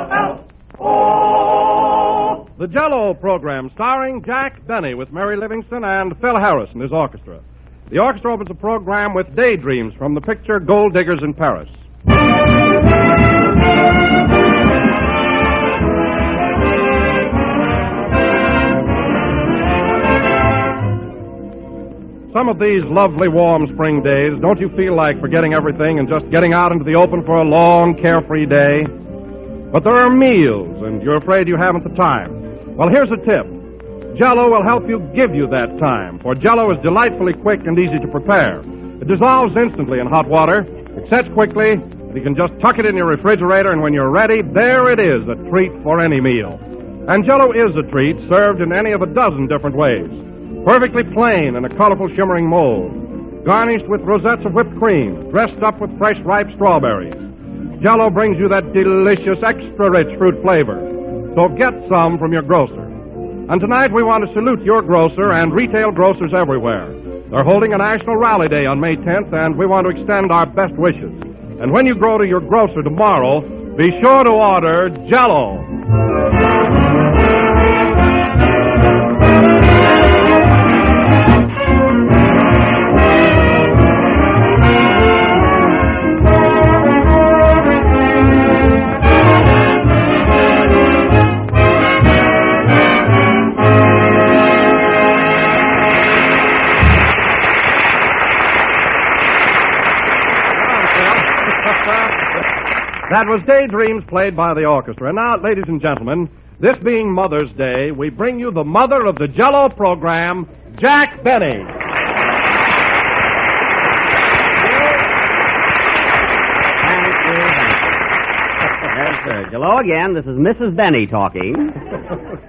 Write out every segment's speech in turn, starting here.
J-E-L-L-O. The Jell-O program, starring Jack Benny with Mary Livingston and Phil Harris and his orchestra. The orchestra opens the program with Daydreams from the picture Gold Diggers in Paris. Some of these lovely warm spring days, don't you feel like forgetting everything and just getting out into the open for a long, carefree day? But there are meals, and you're afraid you haven't the time. Well, here's a tip. Jell-O will help you give you that time, for Jell-O is delightfully quick and easy to prepare. It dissolves instantly in hot water, it sets quickly, and you can just tuck it in your refrigerator, and when you're ready, there it is, a treat for any meal. And Jell-O is a treat, served in any of a dozen different ways. Perfectly plain in a colorful, shimmering mold. Garnished with rosettes of whipped cream, dressed up with fresh, ripe strawberries. Jell-O brings you that delicious, extra-rich fruit flavor. So get some from your grocer. And tonight we want to salute your grocer and retail grocers everywhere. They're holding a National Rally Day on May 10th, and we want to extend our best wishes. And when you go to your grocer tomorrow, be sure to order Jell-O. That was Daydreams played by the orchestra. And now, ladies and gentlemen, this being Mother's Day, we bring you the mother of the Jell-O program, Jack Benny. Yes, sir. Hello again. This is Mrs. Benny talking.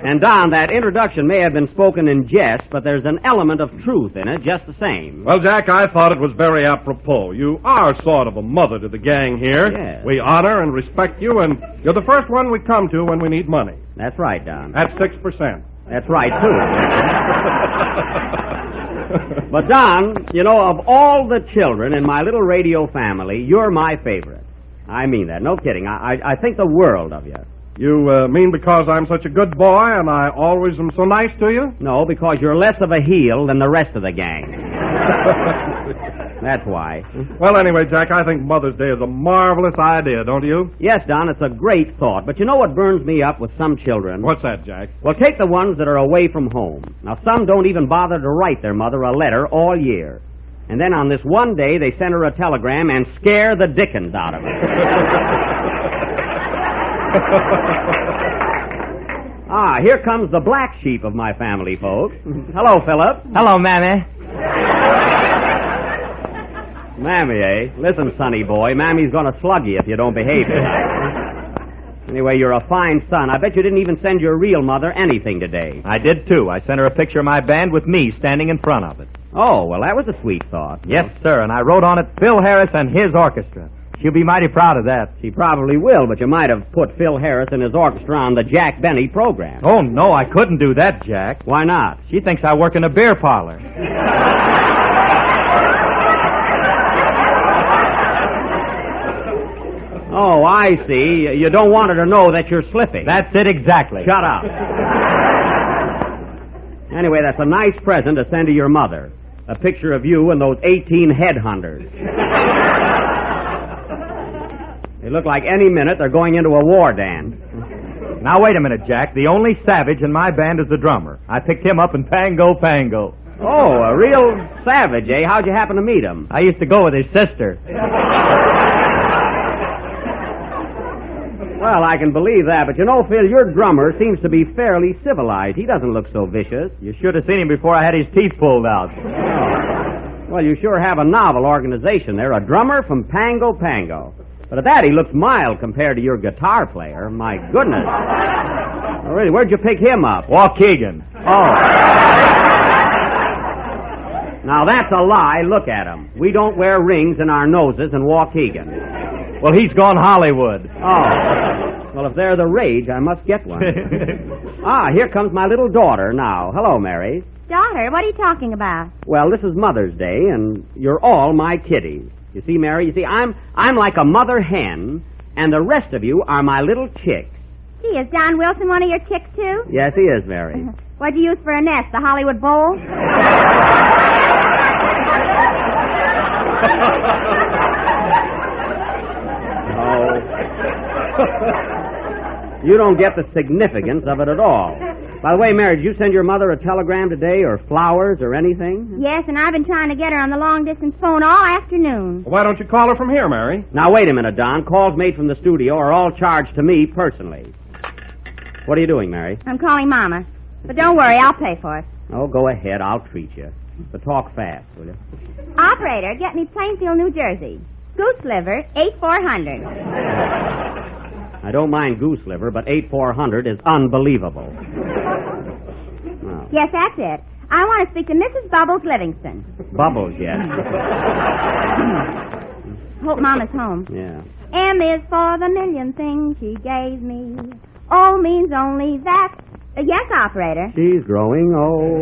And, Don, that introduction may have been spoken in jest, but there's an element of truth in it just the same. Well, Jack, I thought it was very apropos. You are sort of a mother to the gang here. Yes. We honor and respect you, and you're the first one we come to when we need money. That's right, Don. At 6%. That's right, too. But, Don, you know, of all the children in my little radio family, you're my favorite. I mean that. No kidding. I think the world of you. You mean because I'm such a good boy and I always am so nice to you? No, because you're less of a heel than the rest of the gang. That's why. Well, anyway, Jack, I think Mother's Day is a marvelous idea, don't you? Yes, Don, it's a great thought. But you know what burns me up with some children? What's that, Jack? Well, take the ones that are away from home. Now, some don't even bother to write their mother a letter all year. And then on this one day, they send her a telegram and scare the dickens out of her. Here comes the black sheep of my family, folks. Hello, Philip. Hello, Mammy. Mammy, eh? Listen, sonny boy, Mammy's going to slug you if you don't behave tonight. Anyway, you're a fine son. I bet you didn't even send your real mother anything today. I did, too. I sent her a picture of my band with me standing in front of it. Oh, well, that was a sweet thought. Yes, sir, and I wrote on it Phil Harris and his orchestra. She'll be mighty proud of that. She probably will, but you might have put Phil Harris and his orchestra on the Jack Benny program. Oh, no, I couldn't do that, Jack. Why not? She thinks I work in a beer parlor. Oh, I see. You don't want her to know that you're slipping. That's it exactly. Shut up. Anyway, that's a nice present to send to your mother. A picture of you and those 18 headhunters. They look like any minute they're going into a war dance. Now, wait a minute, Jack. The only savage in my band is the drummer. I picked him up in Pango Pango. Oh, a real savage, eh? How'd you happen to meet him? I used to go with his sister. Well, I can believe that, but you know, Phil, your drummer seems to be fairly civilized. He doesn't look so vicious. You should have seen him before I had his teeth pulled out. Oh. Well, you sure have a novel organization there, a drummer from Pango Pango. But at that, he looks mild compared to your guitar player. My goodness. Oh, really, where'd you pick him up? Waukegan. Oh. Now, that's a lie. Look at him. We don't wear rings in our noses in Waukegan. Well, he's gone Hollywood. Oh. Well, if they're the rage, I must get one. Here comes my little daughter now. Hello, Mary. Daughter, what are you talking about? Well, this is Mother's Day, and you're all my kiddies. You see, Mary, I'm like a mother hen, and the rest of you are my little chicks. Gee, is Don Wilson one of your chicks, too? Yes, he is, Mary. What'd you use for a nest, the Hollywood Bowl? Oh. You don't get the significance of it at all. By the way, Mary, did you send your mother a telegram today, or flowers, or anything? Yes, and I've been trying to get her on the long-distance phone all afternoon. Why don't you call her from here, Mary? Now, wait a minute, Don. Calls made from the studio are all charged to me personally. What are you doing, Mary? I'm calling Mama. But don't worry, I'll pay for it. Oh, go ahead. I'll treat you. But talk fast, will you? Operator, get me Plainfield, New Jersey. Goose liver, 8400. I don't mind goose liver, but 8400 is unbelievable. Oh. Yes, that's it. I want to speak to Mrs. Bubbles Livingston. Bubbles, yes. Hope Mama's home. Yeah. M is for the million things she gave me. O means only that. Yes, operator. She's growing old.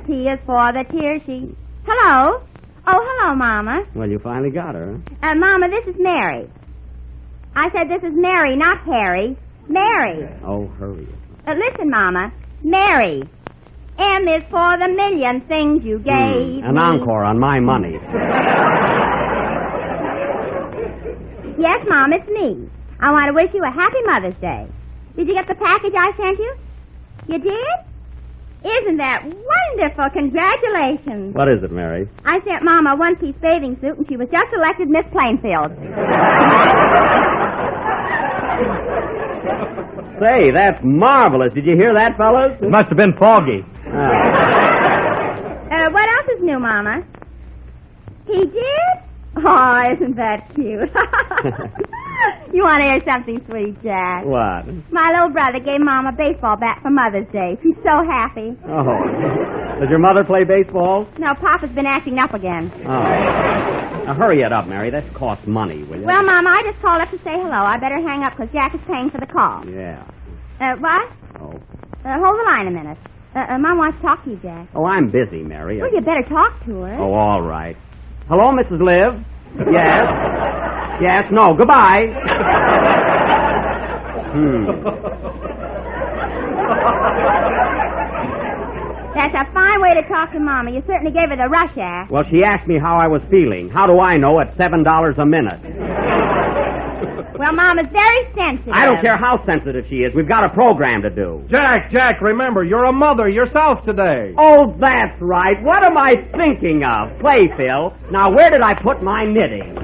T is for the tears she... Hello? Oh, hello, Mama. Well, you finally got her, huh? Mama, this is Mary. I said this is Mary, not Harry. Mary. Oh, hurry. Listen, Mama. Mary. M is for the million things you gave An me. encore on my money. Yes, Mom, it's me. I want to wish you a happy Mother's Day. Did you get the package I sent you? You did? Isn't that wonderful? Congratulations. What is it, Mary? I sent Mom a one-piece bathing suit, and she was just elected Miss Plainfield. Say, that's marvelous. Did you hear that, fellas? It must have been foggy. What else is new, Mama? He did? Oh, isn't that cute? You want to hear something sweet, Jack? What? My little brother gave Mom a baseball bat for Mother's Day. She's so happy. Oh. Does your mother play baseball? No, Papa's been acting up again. Oh. Now, hurry it up, Mary. That costs money, will you? Well, Mama, I just called up to say hello. I better hang up because Jack is paying for the call. Yeah. What? Oh. Hold the line a minute. Mom wants to talk to you, Jack. Oh, I'm busy, Mary. Well, you better talk to her. Oh, all right. Hello, Mrs. Liv? Yes? Yes, no, goodbye. That's a fine way to talk to Mama. You certainly gave her the rush act. Well, she asked me how I was feeling. How do I know at $7 a minute? Well, Mama's very sensitive. I don't care how sensitive she is. We've got a program to do. Jack, remember, you're a mother yourself today. Oh, that's right. What am I thinking of? Play, Phil. Now, where did I put my knitting?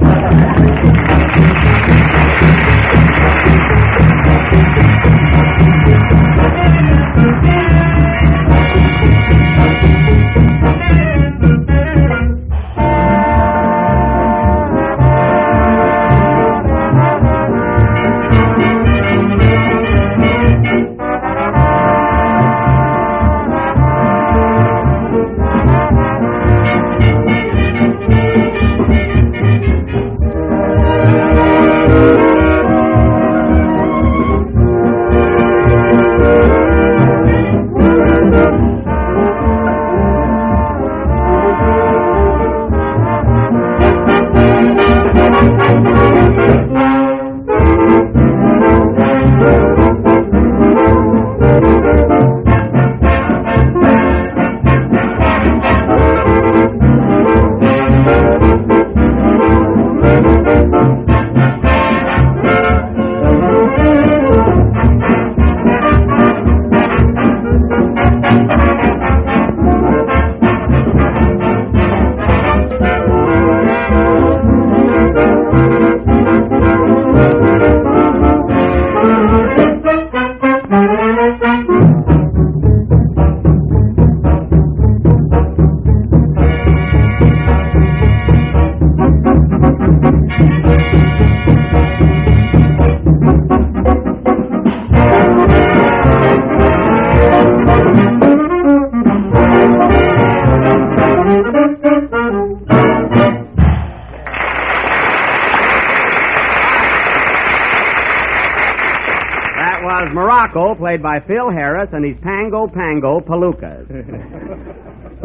Morocco, played by Phil Harris, and his Pango Pango Palookas.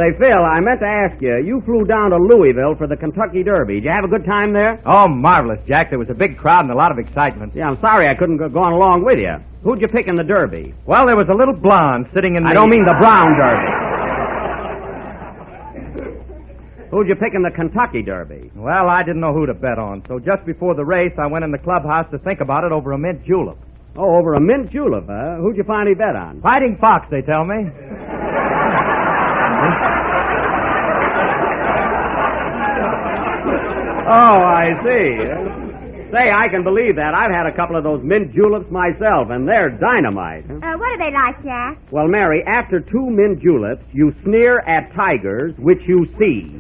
Say, Phil, I meant to ask you, you flew down to Louisville for the Kentucky Derby. Did you have a good time there? Oh, marvelous, Jack. There was a big crowd and a lot of excitement. Yeah, I'm sorry I couldn't go on along with you. Who'd you pick in the Derby? Well, there was a little blonde sitting in the... I don't mean the Brown Derby. Who'd you pick in the Kentucky Derby? Well, I didn't know who to bet on, so just before the race, I went in the clubhouse to think about it over a mint julep. Oh, over a mint julep, huh? Who'd you finally bet on? Fighting Fox, they tell me. Oh, I see. Say, I can believe that. I've had a couple of those mint juleps myself, and they're dynamite. What are they like, Jack? Well, Mary, after 2 mint juleps, you sneer at tigers, which you see.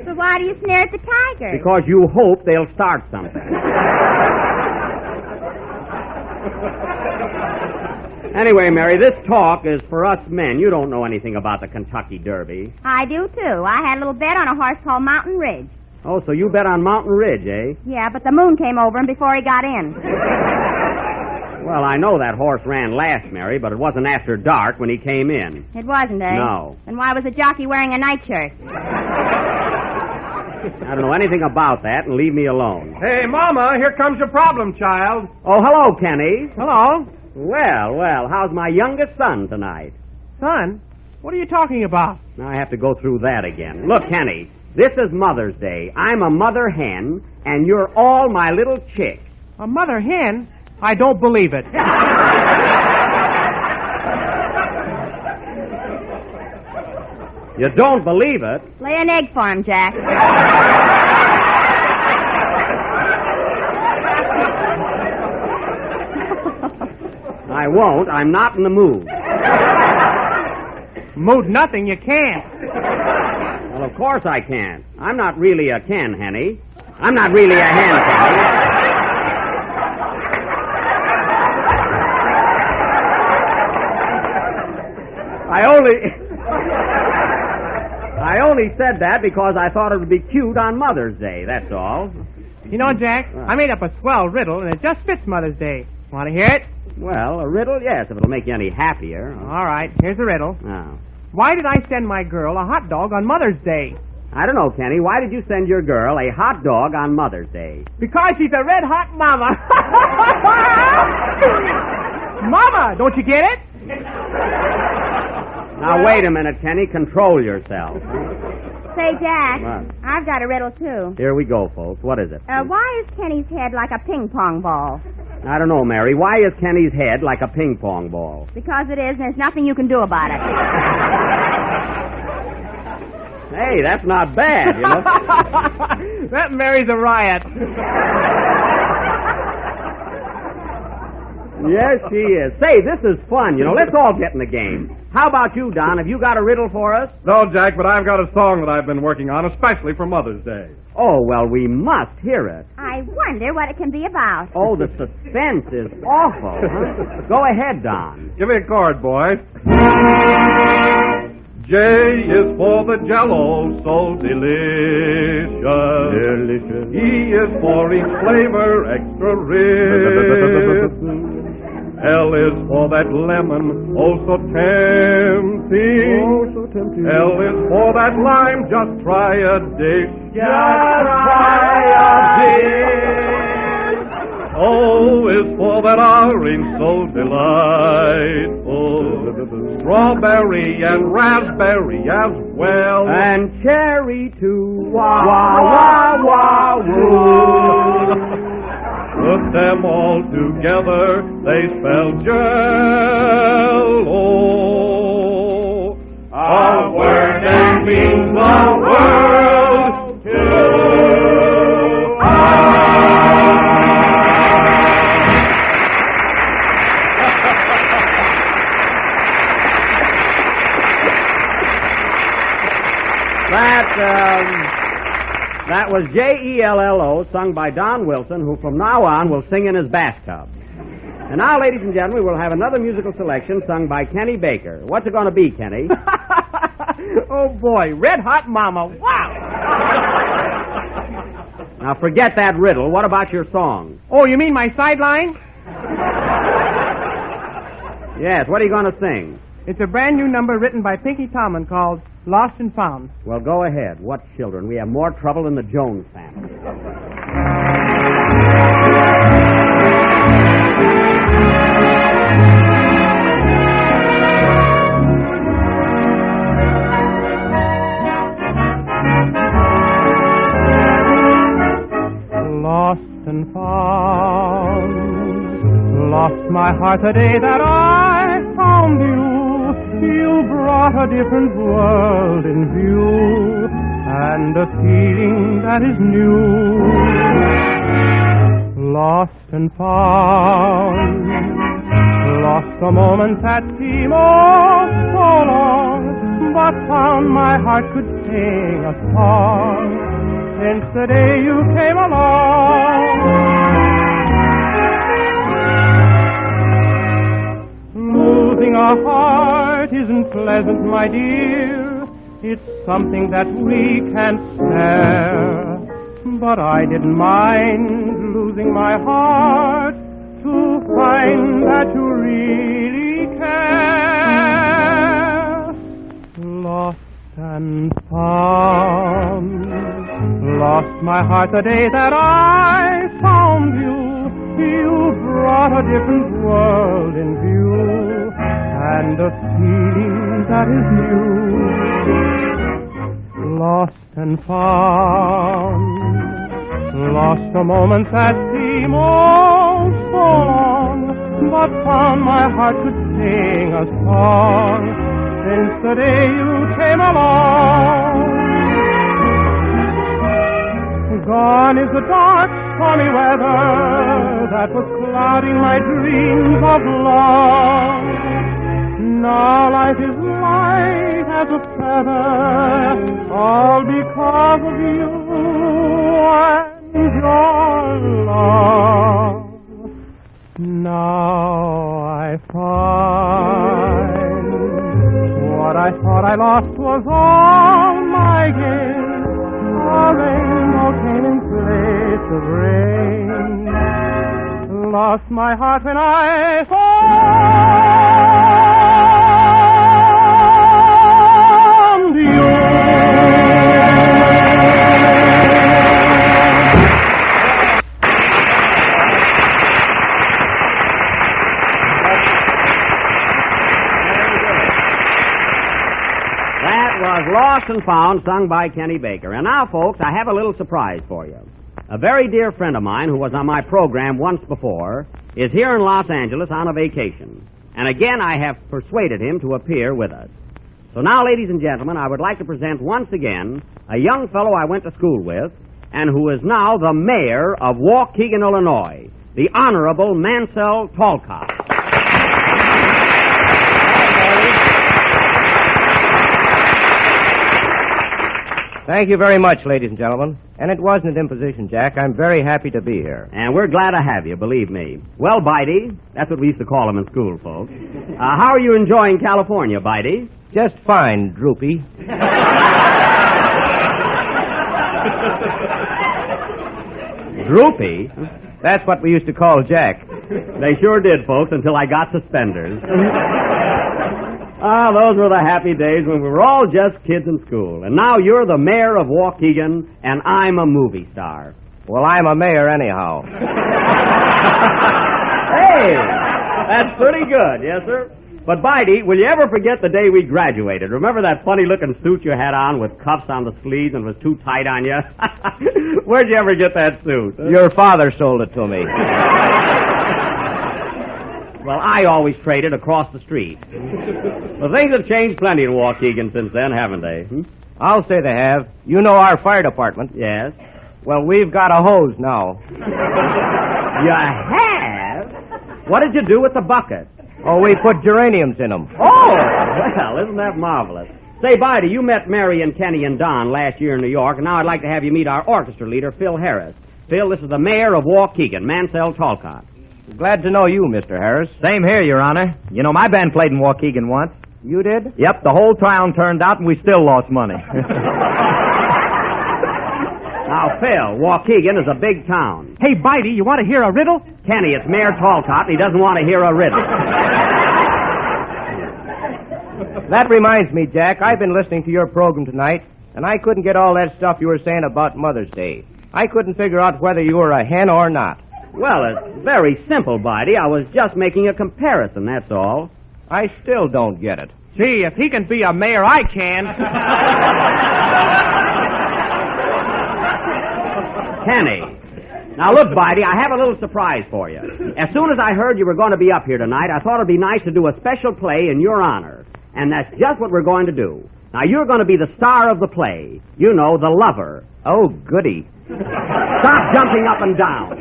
So why do you sneer at the tigers? Because you hope they'll start something. Anyway, Mary, this talk is for us men. You don't know anything about the Kentucky Derby. I do, too. I had a little bet on a horse called Mountain Ridge. Oh, so you bet on Mountain Ridge, eh? Yeah, but the moon came over him before he got in. Well, I know that horse ran last, Mary, but it wasn't after dark when he came in. It wasn't, eh? No. Then why was the jockey wearing a nightshirt? I don't know anything about that, and leave me alone. Hey, Mama, here comes your problem, child. Oh, hello, Kenny. Hello? Well, how's my youngest son tonight? Son? What are you talking about? Now I have to go through that again. Look, Kenny, this is Mother's Day. I'm a mother hen, and you're all my little chicks. A mother hen? I don't believe it. You don't believe it? Lay an egg for him, Jack. I won't. I'm not in the mood. Mood nothing, you can't. Well, of course I can't. I'm not really a Ken, Henny. I'm not really a hen, Kenny. I only said that because I thought it would be cute on Mother's Day, that's all. You know, Jack, I made up a swell riddle, and it just fits Mother's Day. Want to hear it? Well, a riddle, yes, if it'll make you any happier. All right, here's the riddle. Oh. Why did I send my girl a hot dog on Mother's Day? I don't know, Kenny. Why did you send your girl a hot dog on Mother's Day? Because she's a red-hot mama. Mama, don't you get it? Now, wait a minute, Kenny. Control yourself. Say, Jack, What? I've got a riddle, too. Here we go, folks. What is it? Why is Kenny's head like a ping-pong ball? I don't know, Mary. Why is Kenny's head like a ping-pong ball? Because it is, and there's nothing you can do about it. Hey, that's not bad, you know. That Mary's a riot. Yes, she is. Say, this is fun, you know. Let's all get in the game. How about you, Don? Have you got a riddle for us? No, Jack, but I've got a song that I've been working on, especially for Mother's Day. Oh, well, we must hear it. I wonder what it can be about. Oh, the suspense is awful, huh? Go ahead, Don. Give me a chord, boy. J is for the Jell-O, so delicious. Delicious. E is for each flavor extra rich. L is for that lemon, oh so tempting. Oh, so tempting. L is for that lime, just try a dish. Just try a dish. O is for that orange, so delightful. Strawberry and raspberry as well. And cherry too. Wah, wah, wah, wah, woo. Put them all together, they spell Jell-O. A word that means the world to us. That was Jello, sung by Don Wilson, who from now on will sing in his bathtub. And now, ladies and gentlemen, we'll have another musical selection sung by Kenny Baker. What's it going to be, Kenny? Oh, boy, red-hot mama. Wow! Now, forget that riddle. What about your song? Oh, you mean my sideline? Yes, what are you going to sing? It's a brand new number written by Pinky Tomlin called Lost and Found. Well, go ahead. What children? We have more trouble than the Jones family. Lost and found, lost my heart the day that I found you. You brought a different world in view, and a feeling that is new. Lost and found, lost a moment that seemed oh so long, but found my heart could sing a song since the day you came along. Losing a heart isn't pleasant, my dear. It's something that we can't spare. But I didn't mind losing my heart to find that you really care. Lost and found, lost my heart the day that I found you. You brought a different world in view, and a feeling that is new. Lost and found, lost a moment that seemed oh so long, but found my heart could sing a song since the day you came along. Gone is the dark, stormy weather that was clouding my dreams of love. Now life is light as a feather, all because of you and your love. Now I find what I thought I lost was all my gain. A rainbow came in place of rain. Lost my heart when I found you. Lost and Found, sung by Kenny Baker. And now, folks, I have a little surprise for you. A very dear friend of mine who was on my program once before is here in Los Angeles on a vacation. And again, I have persuaded him to appear with us. So now, ladies and gentlemen, I would like to present once again a young fellow I went to school with and who is now the mayor of Waukegan, Illinois, the Honorable Mansell Talcott. Thank you very much, ladies and gentlemen. And it wasn't an imposition, Jack. I'm very happy to be here. And we're glad to have you, believe me. Well, Bitey, that's what we used to call him in school, folks. How are you enjoying California, Bitey? Just fine, Droopy. Droopy? That's what we used to call Jack. They sure did, folks, until I got suspenders. Those were the happy days when we were all just kids in school. And now you're the mayor of Waukegan, and I'm a movie star. Well, I'm a mayor anyhow. Hey, that's pretty good, yes, sir. But, Bitey, will you ever forget the day we graduated? Remember that funny-looking suit you had on with cuffs on the sleeves and was too tight on you? Where'd you ever get that suit? Your father sold it to me. Well, I always traded across the street. Well, things have changed plenty in Waukegan since then, haven't they? I'll say they have. You know our fire department. Yes. Well, we've got a hose now. You have? What did you do with the bucket? Oh, we put geraniums in them. Oh, well, isn't that marvelous? Say, Bitey, you met Mary and Kenny and Don last year in New York, and now I'd like to have you meet our orchestra leader, Phil Harris. Phil, this is the mayor of Waukegan, Mansell Talcott. Glad to know you, Mr. Harris. Same here, Your Honor. You know, my band played in Waukegan once. You did? Yep, the whole town turned out and we still lost money. Now, Phil, Waukegan is a big town. Hey, Bitey, you want to hear a riddle? Kenny, it's Mayor Talcott, and he doesn't want to hear a riddle. That reminds me, Jack, I've been listening to your program tonight, and I couldn't get all that stuff you were saying about Mother's Day. I couldn't figure out whether you were a hen or not. Well, it's very simple, Bidey. I was just making a comparison, that's all. I still don't get it. Gee, if he can be a mayor, I can. Kenny. Now, look, Bidey, I have a little surprise for you. As soon as I heard you were going to be up here tonight, I thought it'd be nice to do a special play in your honor. And that's just what we're going to do. Now, you're going to be the star of the play. You know, the lover. Oh, goody. Stop jumping up and down.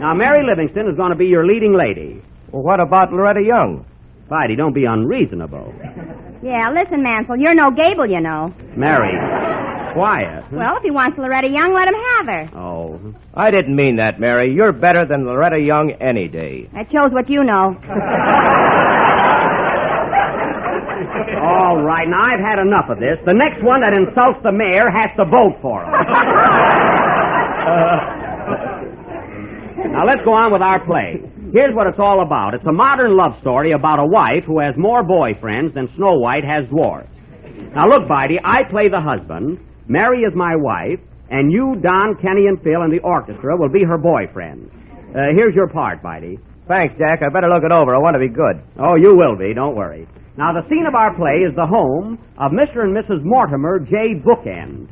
Now, Mary Livingston is going to be your leading lady. Well, what about Loretta Young? Bidey, don't be unreasonable. Yeah, listen, Mansell, you're no Gable, you know. Mary, quiet. Well, if he wants Loretta Young, let him have her. Oh. I didn't mean that, Mary. You're better than Loretta Young any day. That shows what you know. All right, now I've had enough of this. The next one that insults the mayor has to vote for him. Now let's go on with our play. Here's what it's all about. It's a modern love story about a wife who has more boyfriends than Snow White has dwarfs. Now look, Bidey, I play the husband, Mary is my wife, and you, Don, Kenny, and Phil, and the orchestra will be her boyfriend. Here's your part, Bidey. Thanks, Jack. I better look it over. I want to be good. Oh, you will be, don't worry. Now, the scene of our play is the home of Mr. and Mrs. Mortimer J. Bookend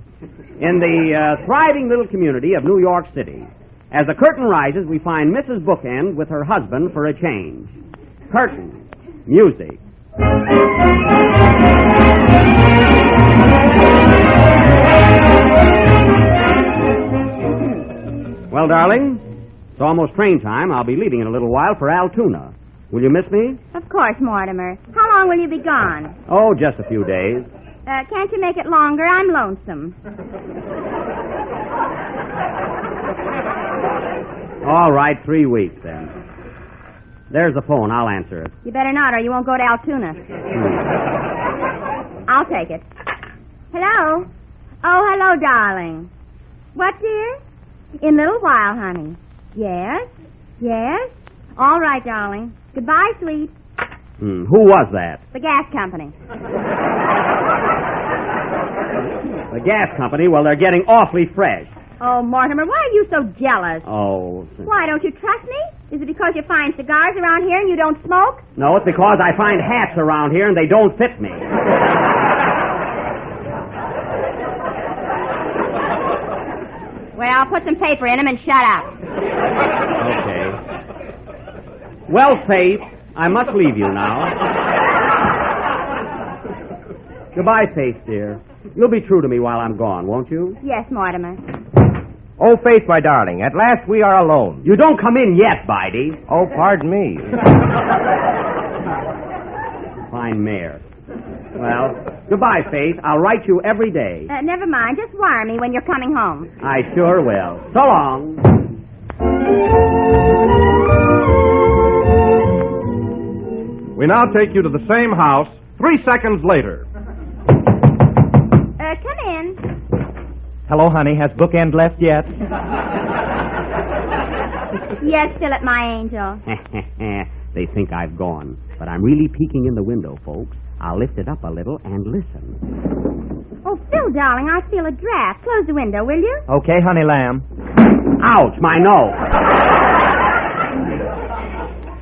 in the thriving little community of New York City. As the curtain rises, we find Mrs. Bookend with her husband for a change. Curtain. Music. Well, darling, it's almost train time. I'll be leaving in a little while for Altoona. Will you miss me? Of course, Mortimer. How long will you be gone? Oh, just a few days. Can't you make it longer? I'm lonesome. All right, 3 weeks, then. There's the phone. I'll answer it. You better not, or you won't go to Altoona. I'll take it. Hello? Oh, hello, darling. What, dear? In a little while, honey. Yes? Yes? All right, darling. Goodbye, sweet. Who was that? The gas company. The gas company? Well, they're getting awfully fresh. Oh, Mortimer, why are you so jealous? Oh. Why, don't you trust me? Is it because you find cigars around here and you don't smoke? No, it's because I find hats around here and they don't fit me. Well, put some paper in them and shut up. Okay. Well, Faith, I must leave you now. Goodbye, Faith, dear. You'll be true to me while I'm gone, won't you? Yes, Mortimer. Oh, Faith, my darling, at last we are alone. You don't come in yet, Bidey. Oh, pardon me. Fine mare. Well, goodbye, Faith. I'll write you every day. Never mind. Just wire me when you're coming home. I sure will. So long. We now take you to the same house 3 seconds later. Come in. Hello, honey. Has Bookend left yet? Yes, still at my angel. They think I've gone, but I'm really peeking in the window, folks. I'll lift it up a little and listen. Oh, Phil, darling, I feel a draft. Close the window, will you? Okay, honey lamb. Ouch, my nose.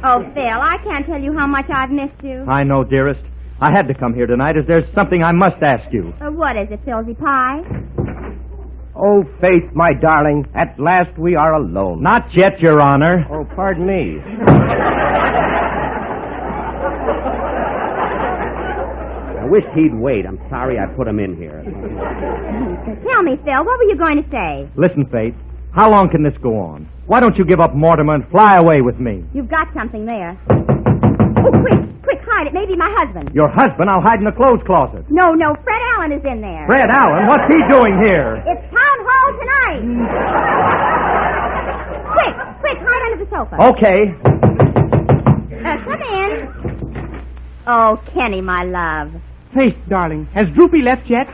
Oh, Phil, I can't tell you how much I've missed you. I know, dearest. I had to come here tonight as there's something I must ask you. What is it, Philsy Pie? Oh, Faith, my darling, at last we are alone. Not yet, Your Honor. Oh, pardon me. I wished he'd wait. I'm sorry I put him in here. Tell me, Phil, what were you going to say? Listen, Faith, how long can this go on? Why don't you give up Mortimer and fly away with me? You've got something there. Oh, quick, hide it. Maybe my husband. Your husband? I'll hide in the clothes closet. No, Fred Allen is in there. Fred Allen? What's he doing here? It's town hall tonight. Quick, hide under the sofa. Okay. Come in. Oh, Kenny, my love. Faith, darling, has Droopy left yet?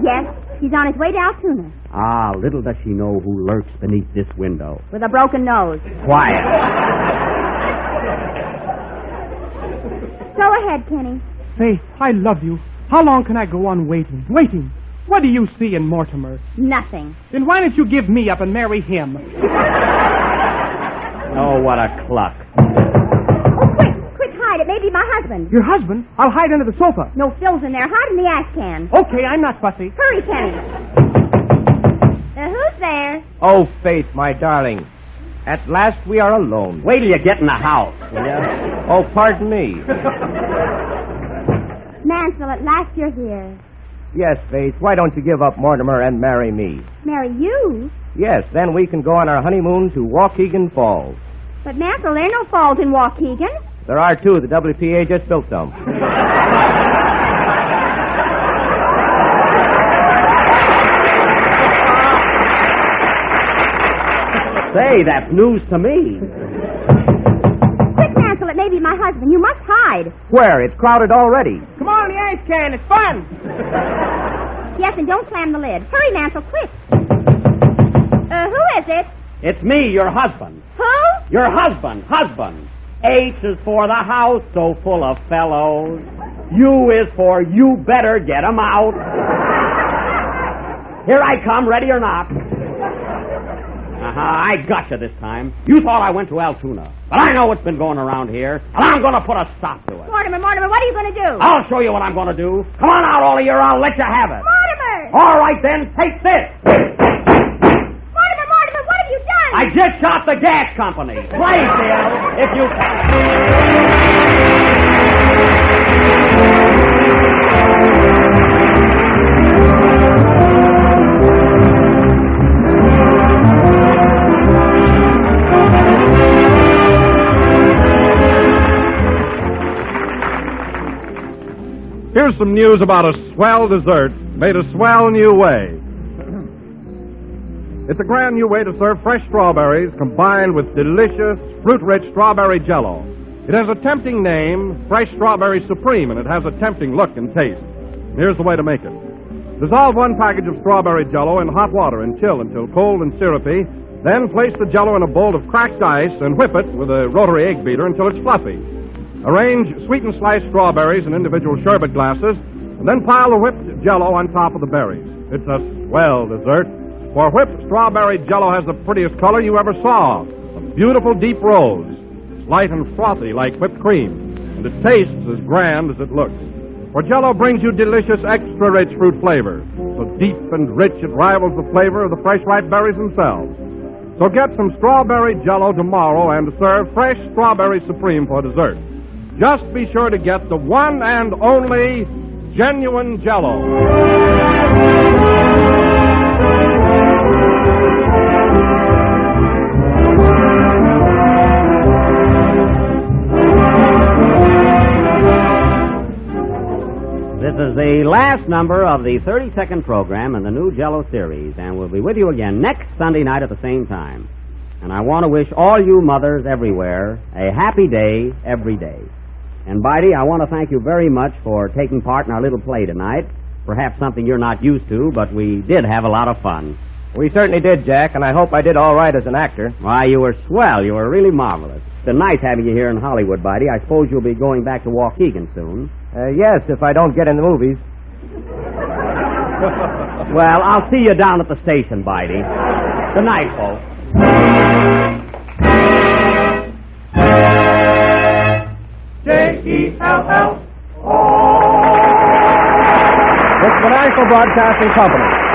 Yes, he's on his way to Altoona. Ah, little does she know who lurks beneath this window. With a broken nose. Quiet. Go ahead, Kenny. Faith, I love you. How long can I go on waiting? Waiting? What do you see in Mortimer? Nothing. Then why don't you give me up and marry him? Oh, what a cluck. Oh, quick, hide. It may be my husband. Your husband? I'll hide under the sofa. No Phil's in there. Hide in the ash can. Okay, I'm not fussy. Hurry, Kenny. Who's there? Oh, Faith, my darling. At last we are alone. Wait till you get in the house, will you? Oh, pardon me. Mansell, at last you're here. Yes, Faith, why don't you give up Mortimer and marry me? Marry you? Yes, then we can go on our honeymoon to Waukegan Falls. But, Mansell, there are no falls in Waukegan. There are two. The WPA just built them. Say, that's news to me. Quick, Mansell, it may be my husband. You must hide. Where? It's crowded already. Come on, the ice can. It's fun. Yes, and don't slam the lid. Hurry, Mansell, quick. Who is it? It's me, your husband. Who? Your husband. H is for the house so full of fellows. U is for you better get 'em out. Here I come, ready or not. I got you this time. You thought I went to Altoona. But I know what's been going around here, and I'm going to put a stop to it. Mortimer, what are you going to do? I'll show you what I'm going to do. Come on out, all of you, or I'll let you have it. Mortimer! All right, then, take this. Mortimer, what have you done? I just shot the gas company. Play, Bill, if you can. Here's some news about a swell dessert made a swell new way. It's a grand new way to serve fresh strawberries combined with delicious, fruit-rich strawberry jello. It has a tempting name, Fresh Strawberry Supreme, and it has a tempting look and taste. Here's the way to make it. Dissolve 1 package of strawberry jello in hot water and chill until cold and syrupy. Then place the jello in a bowl of cracked ice and whip it with a rotary egg beater until it's fluffy. Arrange sweetened sliced strawberries in individual sherbet glasses, and then pile the whipped jello on top of the berries. It's a swell dessert, for whipped strawberry jello has the prettiest color you ever saw, a beautiful deep rose. It's light and frothy like whipped cream, and it tastes as grand as it looks. For jello brings you delicious, extra-rich fruit flavor, so deep and rich it rivals the flavor of the fresh ripe berries themselves. So get some strawberry jello tomorrow and serve Fresh Strawberry Supreme for dessert. Just be sure to get the one and only genuine jello. This is the last number of the 32nd program in the new Jello series, and we'll be with you again next Sunday night at the same time. And I want to wish all you mothers everywhere a happy day every day. And, Bitey, I want to thank you very much for taking part in our little play tonight. Perhaps something you're not used to, but we did have a lot of fun. We certainly did, Jack, and I hope I did all right as an actor. Why, you were swell. You were really marvelous. It's been nice having you here in Hollywood, Bitey. I suppose you'll be going back to Waukegan soon. Yes, if I don't get in the movies. Well, I'll see you down at the station, Bitey. Good night, folks. J-E-L-L. It's the National Broadcasting Company.